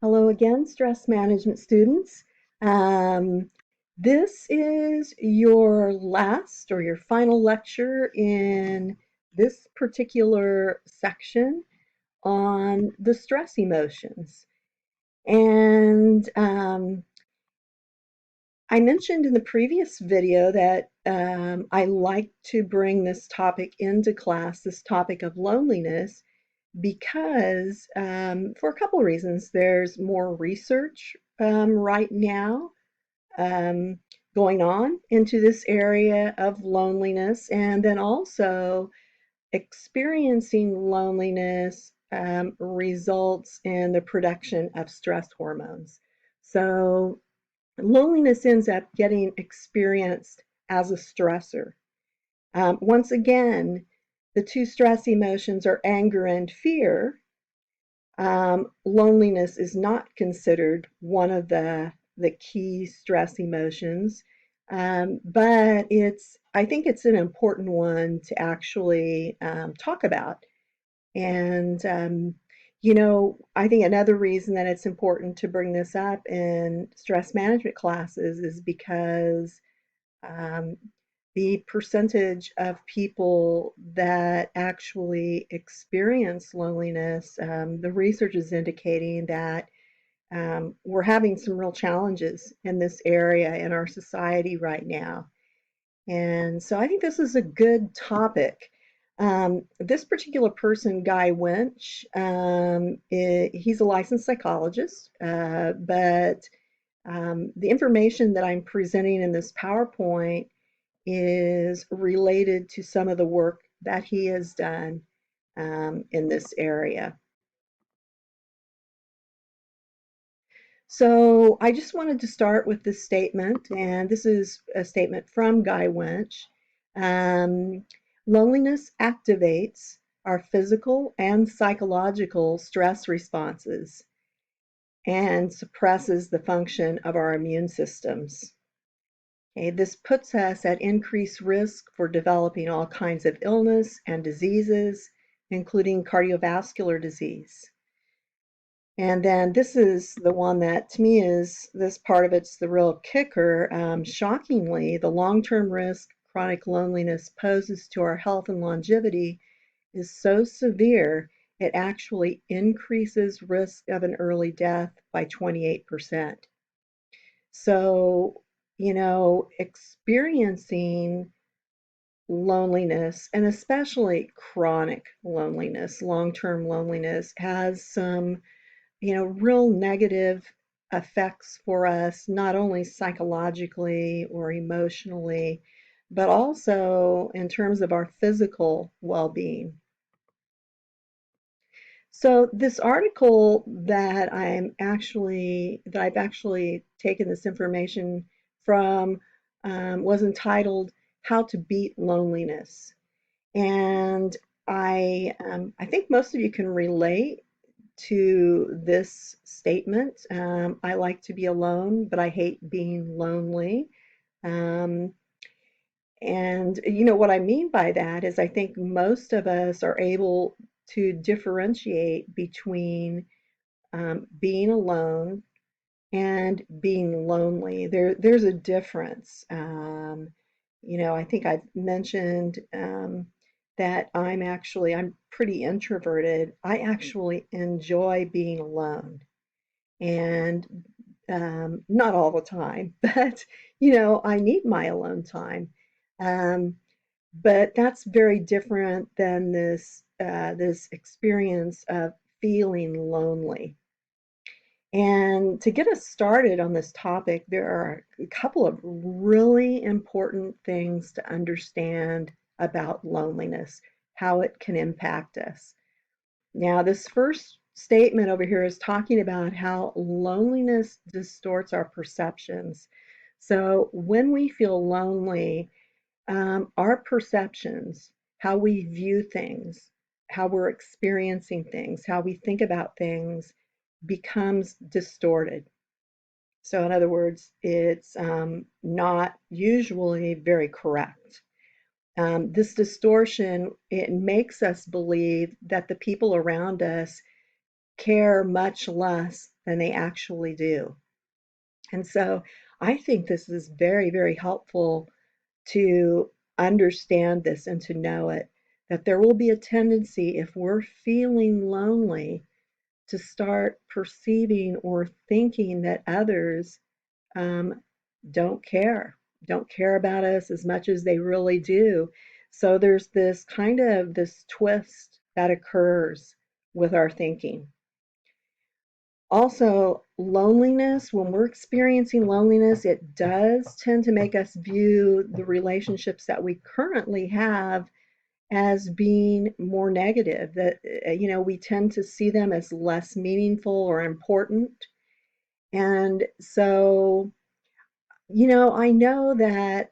Hello again, stress management students. Um, this is your last or your final lecture in this particular section on the stress emotions. And I mentioned in the previous video that I like to bring this topic into class, this topic of loneliness, because for a couple of reasons. There's more research right now um, going on into this area of loneliness, and then also experiencing loneliness results in the production of stress hormones. So loneliness ends up getting experienced as a stressor. Once again, the two stress emotions are anger and fear. Loneliness is not considered one of the key stress emotions, but I think it's an important one to actually talk about. And I think another reason that it's important to bring this up in stress management classes is because um, the percentage of people that actually experience loneliness, the research is indicating that we're having some real challenges in this area in our society right now. And so I think this is a good topic. This particular person, Guy Winch, he's a licensed psychologist, but the information that I'm presenting in this PowerPoint is related to some of the work that he has done in this area. So I just wanted to start with this statement, and this is a statement from Guy Winch. Um, Loneliness activates our physical and psychological stress responses and suppresses the function of our immune systems. Okay, this puts us at increased risk for developing all kinds of illness and diseases, including cardiovascular disease. And then this is the one that to me is this part of it's the real kicker. Shockingly, the long term risk chronic loneliness poses to our health and longevity is so severe, it actually increases risk of an early death by 28%. So, experiencing loneliness, and especially chronic loneliness, long term loneliness, has some, real negative effects for us, not only psychologically or emotionally, but also in terms of our physical well being. So this article that I've actually taken this information from was entitled "How to Beat Loneliness," and I think most of you can relate to this statement. I like to be alone, but I hate being lonely. Um, and what I mean by that is I think most of us are able to differentiate between being alone and being lonely. There's a difference. I think I've mentioned that I'm pretty introverted. I actually enjoy being alone, and not all the time, but I need my alone time. Um, but that's very different than this experience of feeling lonely. And to get us started on this topic, there are a couple of really important things to understand about loneliness, how it can impact us. Now, this first statement over here is talking about how loneliness distorts our perceptions. So, when we feel lonely, our perceptions, how we view things, how we're experiencing things, how we think about things becomes distorted. So, in other words, it's not usually very correct. This distortion, it makes us believe that the people around us care much less than they actually do. And so I think this is very, very helpful to understand this and to know it, that there will be a tendency if we're feeling lonely to start perceiving or thinking that others um, don't care about us as much as they really do. So there's this kind of this twist that occurs with our thinking. Also, loneliness, when we're experiencing loneliness, it does tend to make us view the relationships that we currently have as being more negative, that we tend to see them as less meaningful or important. And so I know that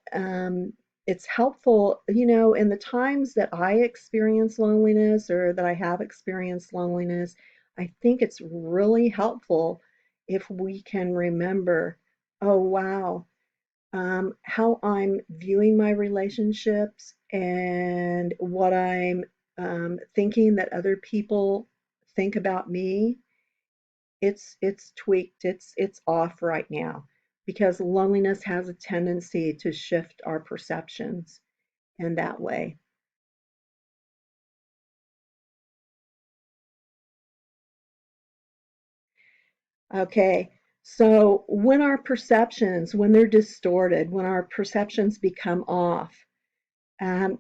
it's helpful, in the times that I experience loneliness or that I have experienced loneliness, I think it's really helpful if we can remember, oh, wow, how I'm viewing my relationships and what I'm thinking that other people think about me. It's tweaked, it's off right now because loneliness has a tendency to shift our perceptions in that way. Okay, so when they're distorted, when our perceptions become off,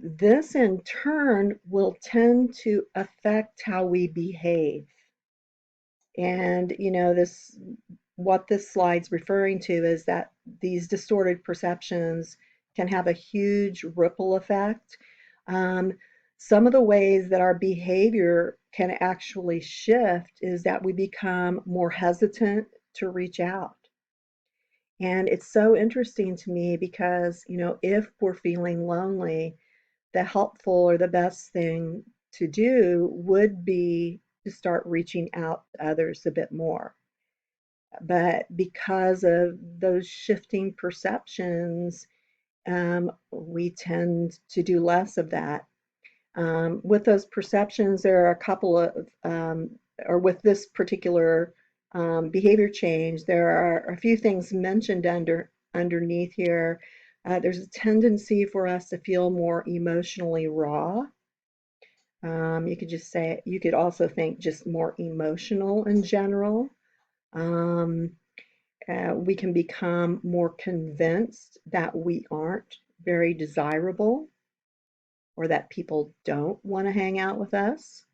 this in turn will tend to affect how we behave. And this what this slide's referring to is that these distorted perceptions can have a huge ripple effect. Um, some of the ways that our behavior can actually shift is that we become more hesitant to reach out. And it's so interesting to me because, if we're feeling lonely, the helpful or the best thing to do would be to start reaching out to others a bit more. But because of those shifting perceptions, we tend to do less of that. With those perceptions, there are a couple of, or with this particular behavior change, there are a few things mentioned underneath here. There's a tendency for us to feel more emotionally raw. You could also think just more emotional in general. Um, we can become more convinced that we aren't very desirable or that people don't want to hang out with us.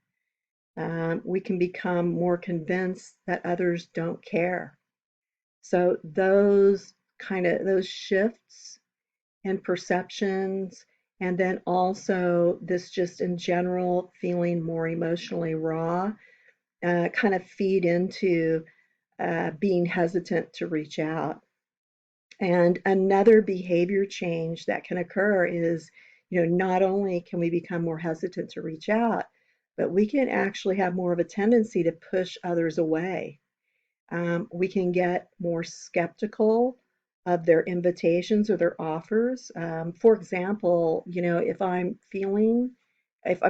We can become more convinced that others don't care. So those shifts in perceptions, and then also this just in general feeling more emotionally raw, kind of feed into being hesitant to reach out. And another behavior change that can occur is, not only can we become more hesitant to reach out, but we can actually have more of a tendency to push others away. We can get more skeptical of their invitations or their offers. For example, if I'm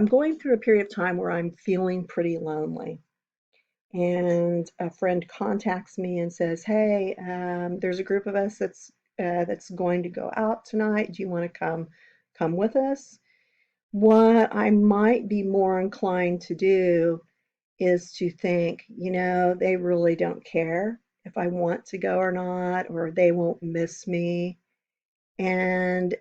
going through a period of time where I'm feeling pretty lonely, and a friend contacts me and says, "Hey, there's a group of us that's going to go out tonight. Do you want to come with us?" What I might be more inclined to do is to think, they really don't care if I want to go or not, or they won't miss me. And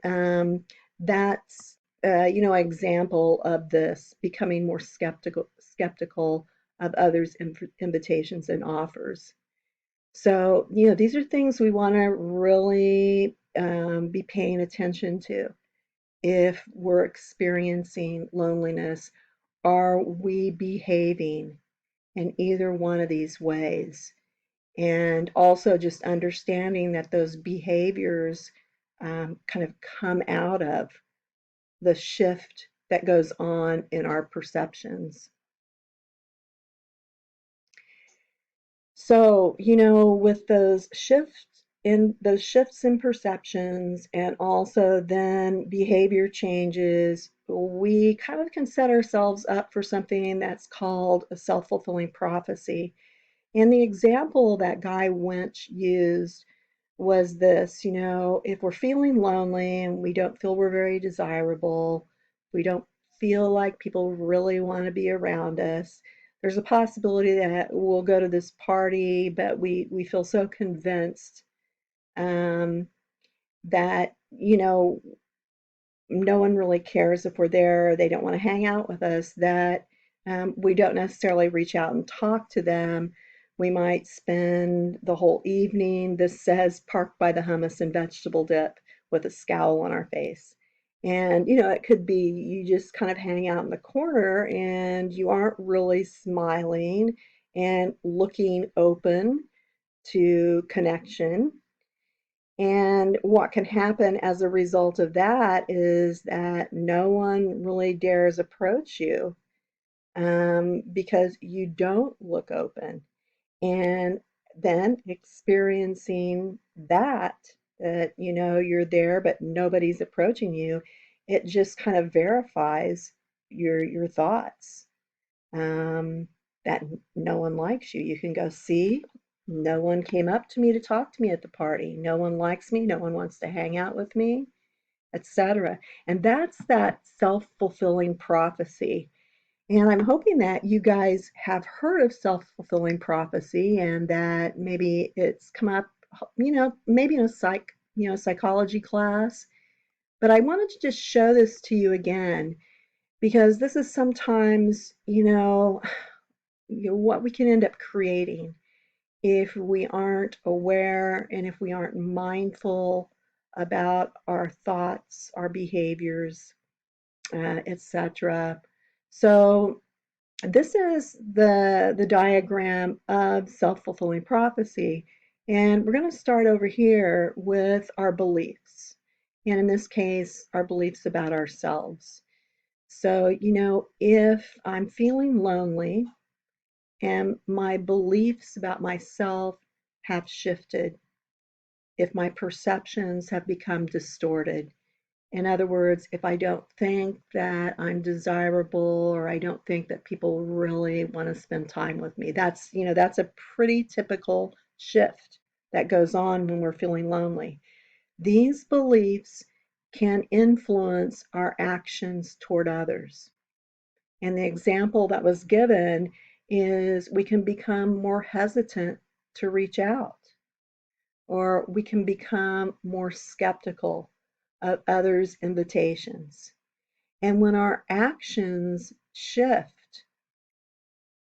that's an example of this becoming more skeptical of others' invitations and offers. So these are things we want to really be paying attention to if we're experiencing loneliness. Are we behaving in either one of these ways? And also just understanding that those behaviors kind of come out of the shift that goes on in our perceptions. So, with those shifts in those shifts in perceptions and also then behavior changes, we kind of can set ourselves up for something that's called a self-fulfilling prophecy. And the example that Guy Winch used was this, if we're feeling lonely and we don't feel we're very desirable, we don't feel like people really want to be around us, there's a possibility that we'll go to this party, but we feel so convinced um, that, no one really cares if we're there, they don't want to hang out with us, that we don't necessarily reach out and talk to them. We might spend the whole evening, this says, parked by the hummus and vegetable dip with a scowl on our face. And, it could be you just kind of hang out in the corner and you aren't really smiling and looking open to connection. And what can happen as a result of that is that no one really dares approach you because you don't look open. And then experiencing that you're there, but nobody's approaching you, it just kind of verifies your thoughts um, that no one likes you. You can go, see, no one came up to me to talk to me at the party. No one likes me. No one wants to hang out with me, etc. And that's that self-fulfilling prophecy. And I'm hoping that you guys have heard of self-fulfilling prophecy and that maybe it's come up, maybe in a psychology class. But I wanted to just show this to you again because this is sometimes, what we can end up creating if we aren't aware and if we aren't mindful about our thoughts, our behaviors, etc. So this is the diagram of self-fulfilling prophecy, and we're going to start over here with our beliefs, and in this case, our beliefs about ourselves. So, if I'm feeling lonely, and my beliefs about myself have shifted, if my perceptions have become distorted. In other words, if I don't think that I'm desirable or I don't think that people really want to spend time with me, that's a pretty typical shift that goes on when we're feeling lonely. These beliefs can influence our actions toward others. And the example that was given is we can become more hesitant to reach out, or we can become more skeptical of others' invitations. And when our actions shift,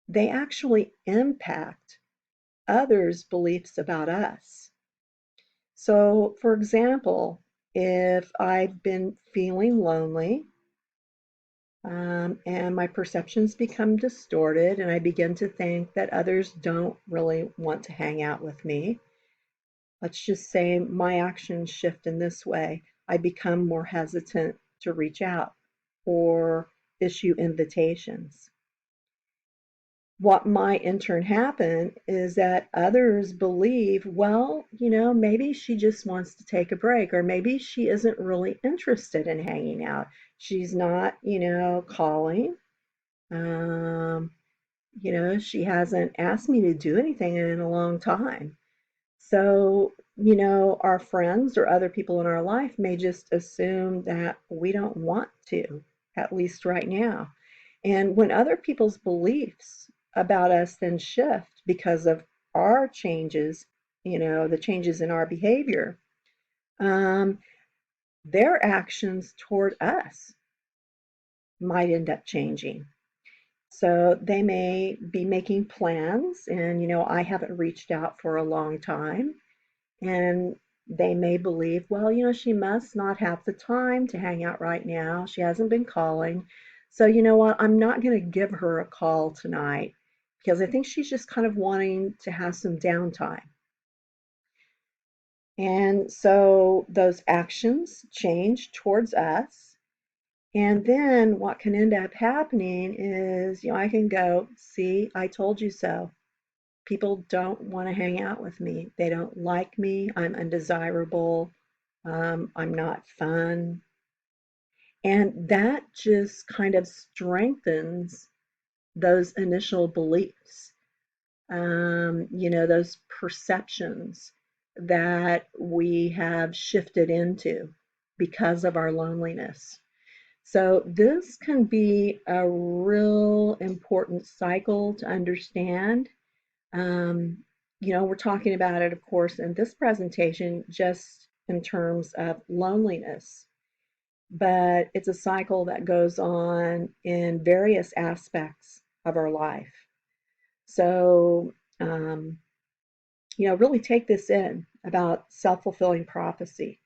they actually impact others' beliefs about us. So, for example, if I've been feeling lonely, and my perceptions become distorted, and I begin to think that others don't really want to hang out with me. Let's just say my actions shift in this way. I become more hesitant to reach out or issue invitations. What might in turn happen is that others believe, well, maybe she just wants to take a break, or maybe she isn't really interested in hanging out. She's not, calling. Um, she hasn't asked me to do anything in a long time. So, our friends or other people in our life may just assume that we don't want to, at least right now. And when other people's beliefs about us then shift because of our changes, the changes in our behavior, um, their actions toward us might end up changing. So they may be making plans, and I haven't reached out for a long time, and they may believe, well, she must not have the time to hang out right now. She hasn't been calling. So, you know what? I'm not going to give her a call tonight because I think she's just kind of wanting to have some downtime. And so those actions change towards us. And then what can end up happening is, I can go, see, I told you so. People don't want to hang out with me. They don't like me. I'm undesirable. I'm not fun. And that just kind of strengthens those initial beliefs, those perceptions that we have shifted into because of our loneliness. So, this can be a real important cycle to understand. Um, we're talking about it, of course, in this presentation just in terms of loneliness, but it's a cycle that goes on in various aspects of our life. So, really take this in about self fulfilling prophecy.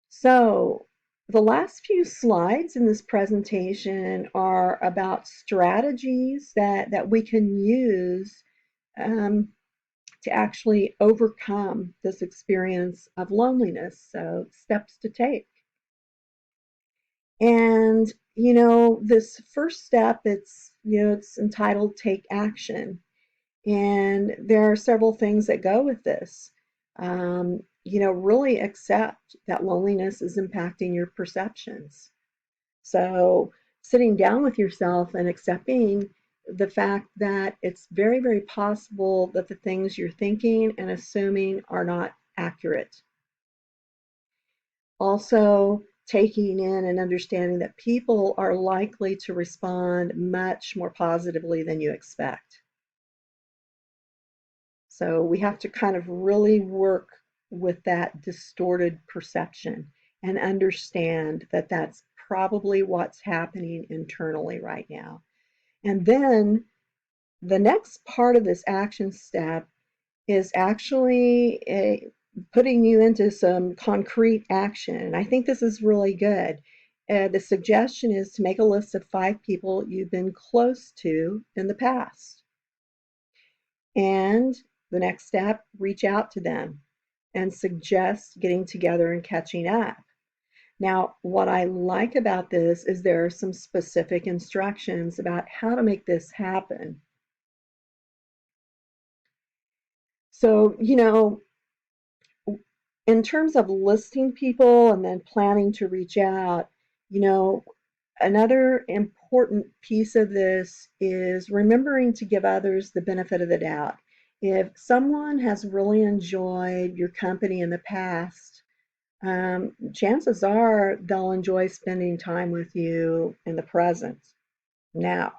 So, the last few slides in this presentation are about strategies that we can use um, to actually overcome this experience of loneliness. So, steps to take. And, this first step, it's entitled Take Action. And there are several things that go with this. Really accept that loneliness is impacting your perceptions. So, sitting down with yourself and accepting the fact that it's very, very possible that the things you're thinking and assuming are not accurate. Also, taking in and understanding that people are likely to respond much more positively than you expect. So we have to kind of really work with that distorted perception and understand that that's probably what's happening internally right now. And then the next part of this action step is actually putting you into some concrete action. And I think this is really good. The suggestion is to make a list of 5 people you've been close to in the past. And the next step, reach out to them and suggest getting together and catching up. Now, what I like about this is there are some specific instructions about how to make this happen. So, in terms of listing people and then planning to reach out, you know, another important piece of this is remembering to give others the benefit of the doubt. If someone has really enjoyed your company in the past, chances are they'll enjoy spending time with you in the present now.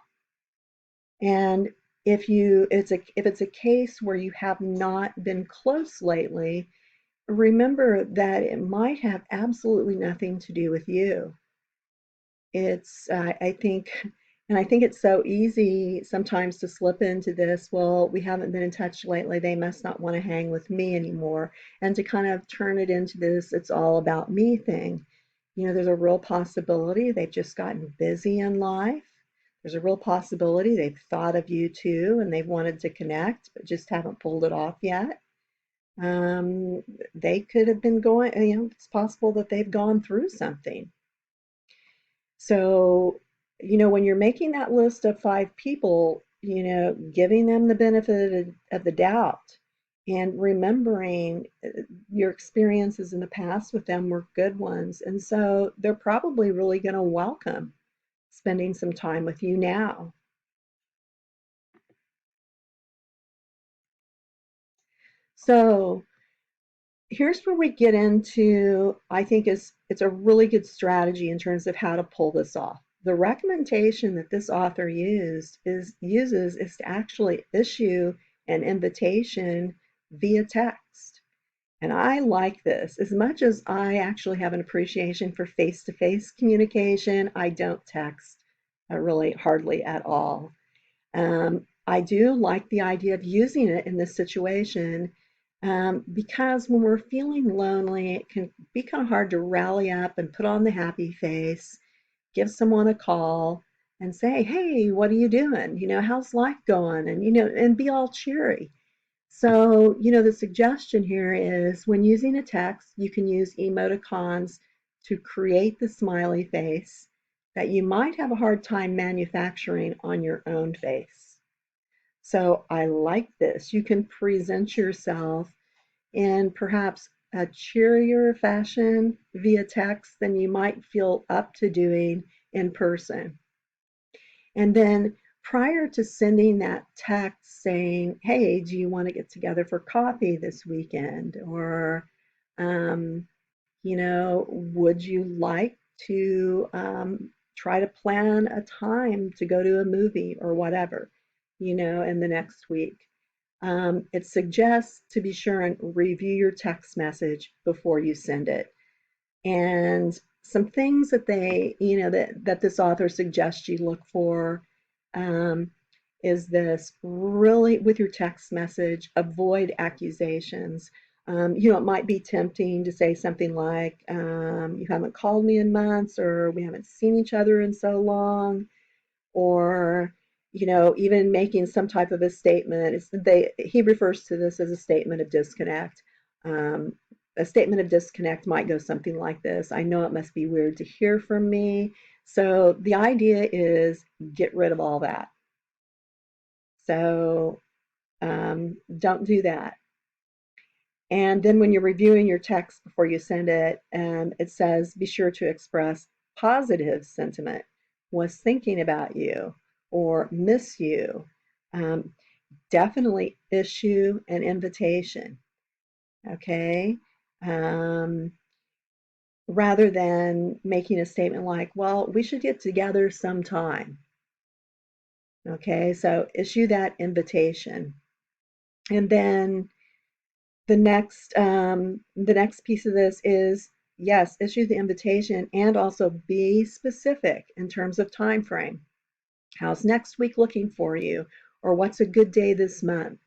And if it's a case where you have not been close lately, remember that it might have absolutely nothing to do with you. I think, and I think it's so easy sometimes to slip into this, well, we haven't been in touch lately, they must not want to hang with me anymore, and to kind of turn it into this, it's all about me thing. There's a real possibility they've just gotten busy in life. There's a real possibility they've thought of you too, and they've wanted to connect, but just haven't pulled it off yet. Um, they could have been going, it's possible that they've gone through something. So, when you're making that list of 5 people, giving them the benefit of the doubt and remembering your experiences in the past with them were good ones. And so they're probably really going to welcome spending some time with you now. So, here's where we get into, I think it's a really good strategy in terms of how to pull this off. The recommendation that this author uses is to actually issue an invitation via text. And I like this. As much as I actually have an appreciation for face-to-face communication, I don't text really hardly at all. I do like the idea of using it in this situation because when we're feeling lonely, it can be kind of hard to rally up and put on the happy face, give someone a call, and say, "Hey, what are you doing? How's life going?" And be all cheery. So, the suggestion here is when using a text, you can use emoticons to create the smiley face that you might have a hard time manufacturing on your own face. So I like this. You can present yourself in perhaps a cheerier fashion via text than you might feel up to doing in person. And then prior to sending that text saying, hey, do you want to get together for coffee this weekend? Or, um, would you like to try to plan a time to go to a movie or whatever, in the next week? It suggests to be sure and review your text message before you send it. And some things that that this author suggests you look for um, is this: really, with your text message, avoid accusations. It might be tempting to say something like, you haven't called me in months, or we haven't seen each other in so long, or even making some type of a statement. He refers to this as a statement of disconnect. um, a statement of disconnect might go something like this: I know it must be weird to hear from me. So the idea is get rid of all that. So don't do that. And then when you're reviewing your text before you send it, it says be sure to express positive sentiment: was thinking about you, or miss you. Um, Definitely issue an invitation, okay? Um, Rather than making a statement like, well, we should get together sometime, okay? So issue that invitation. And then the next piece of this is, yes, issue the invitation and also be specific in terms of time frame. How's next week looking for you? Or what's a good day this month?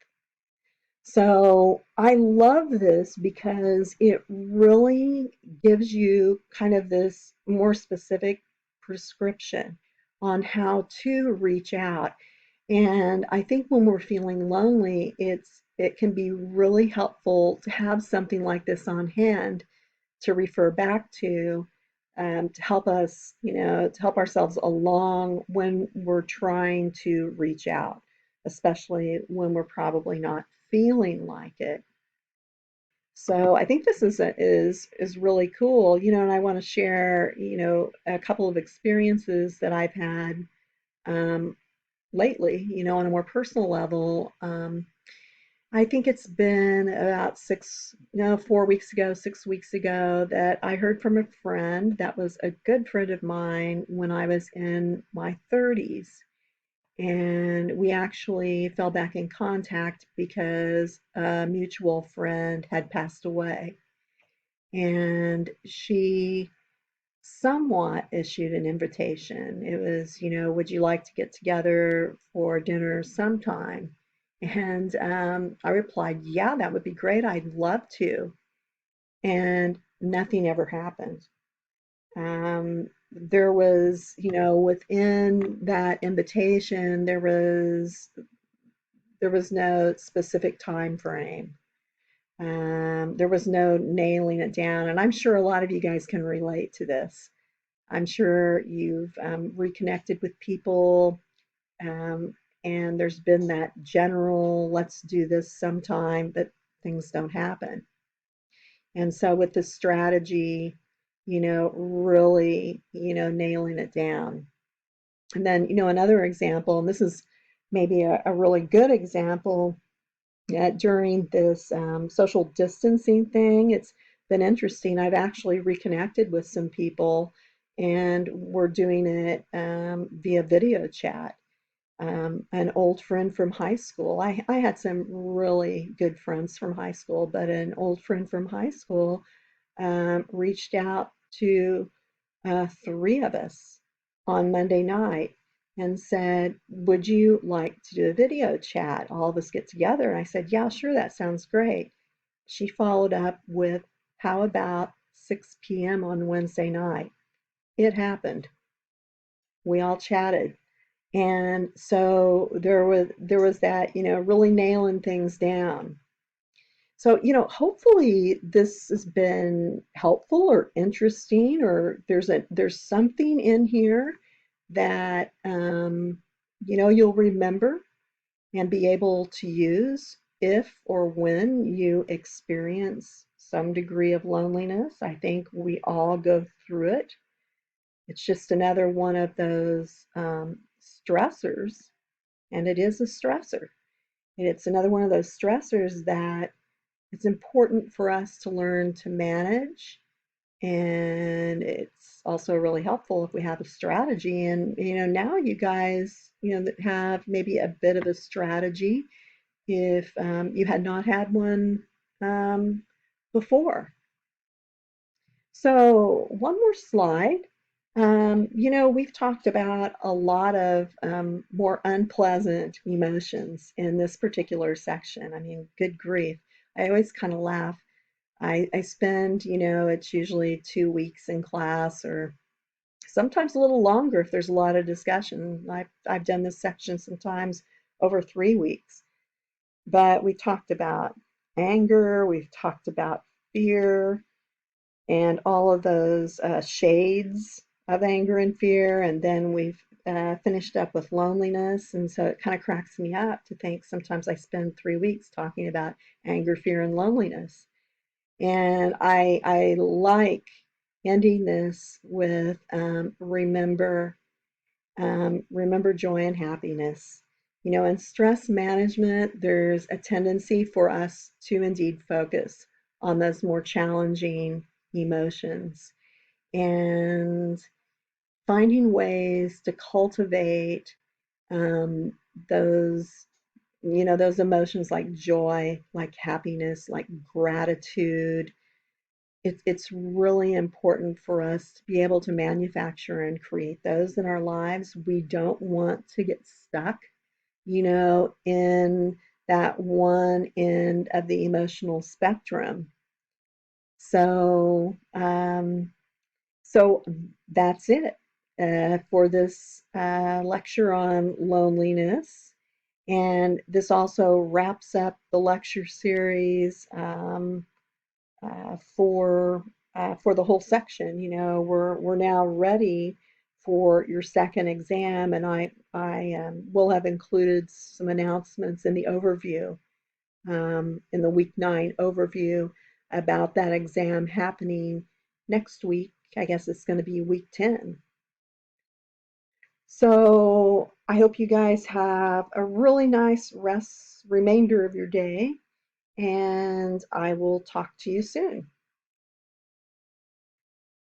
So I love this because it really gives you kind of this more specific prescription on how to reach out. And I think when we're feeling lonely, it can be really helpful to have something like this on hand to refer back to help us, to help ourselves along when we're trying to reach out, especially when we're probably not feeling like it. So I think this is really cool, and I want to share, a couple of experiences that I've had um, lately, on a more personal level. I think it's been about 4 weeks ago, 6 weeks ago, that I heard from a friend that was a good friend of mine when I was in my 30s. And we actually fell back in contact because a mutual friend had passed away. And she somewhat issued an invitation. It was, would you like to get together for dinner sometime? And I replied, yeah, that would be great. I'd love to. And nothing ever happened. There was, within that invitation, there was no specific time frame. There was no nailing it down. And I'm sure a lot of you guys can relate to this. I'm sure you've reconnected with people, um, and there's been that general, let's do this sometime, but things don't happen. And so with this strategy, really, nailing it down. And then, another example, and this is maybe a really good example, during this social distancing thing. It's been interesting. I've actually reconnected with some people, and we're doing it via video chat. An old friend from high school. I had some really good friends from high school, but an old friend from high school reached out to three of us on Monday night and said, would you like to do a video chat? All of us get together. And I said, yeah, sure, that sounds great. She followed up with, how about 6 p.m. on Wednesday night? It happened. We all chatted. And so there was that, really nailing things down. So, hopefully this has been helpful or interesting, or there's something in here that you'll remember and be able to use if or when you experience some degree of loneliness. I think we all go through it. It's just another one of those stressors, and it is a stressor. And it's another one of those stressors that it's important for us to learn to manage. And it's also really helpful if we have a strategy. And, now you guys, that have maybe a bit of a strategy if you had not had one um, before. So, one more slide. We've talked about a lot of more unpleasant emotions in this particular section. I mean, good grief. I always kind of laugh. I spend, it's usually 2 weeks in class or sometimes a little longer if there's a lot of discussion. I've done this section sometimes over 3 weeks. But we talked about anger, we've talked about fear, and all of those shades of anger and fear. And then we've finished up with loneliness. And so it kind of cracks me up to think sometimes I spend 3 weeks talking about anger, fear, and loneliness. And I like ending this with remember joy and happiness. In stress management, there's a tendency for us to indeed focus on those more challenging emotions and finding ways to cultivate um, those, those emotions like joy, like happiness, like gratitude. It's really important for us to be able to manufacture and create those in our lives. We don't want to get stuck, in that one end of the emotional spectrum. So, so that's it for this lecture on loneliness. And this also wraps up the lecture series. Uh, for for the whole section. We're now ready for your second exam, and I will have included some announcements in the overview, in the week 9 overview about that exam happening next week. I guess it's going to be week 10. So I hope you guys have a really nice remainder of your day, and I will talk to you soon.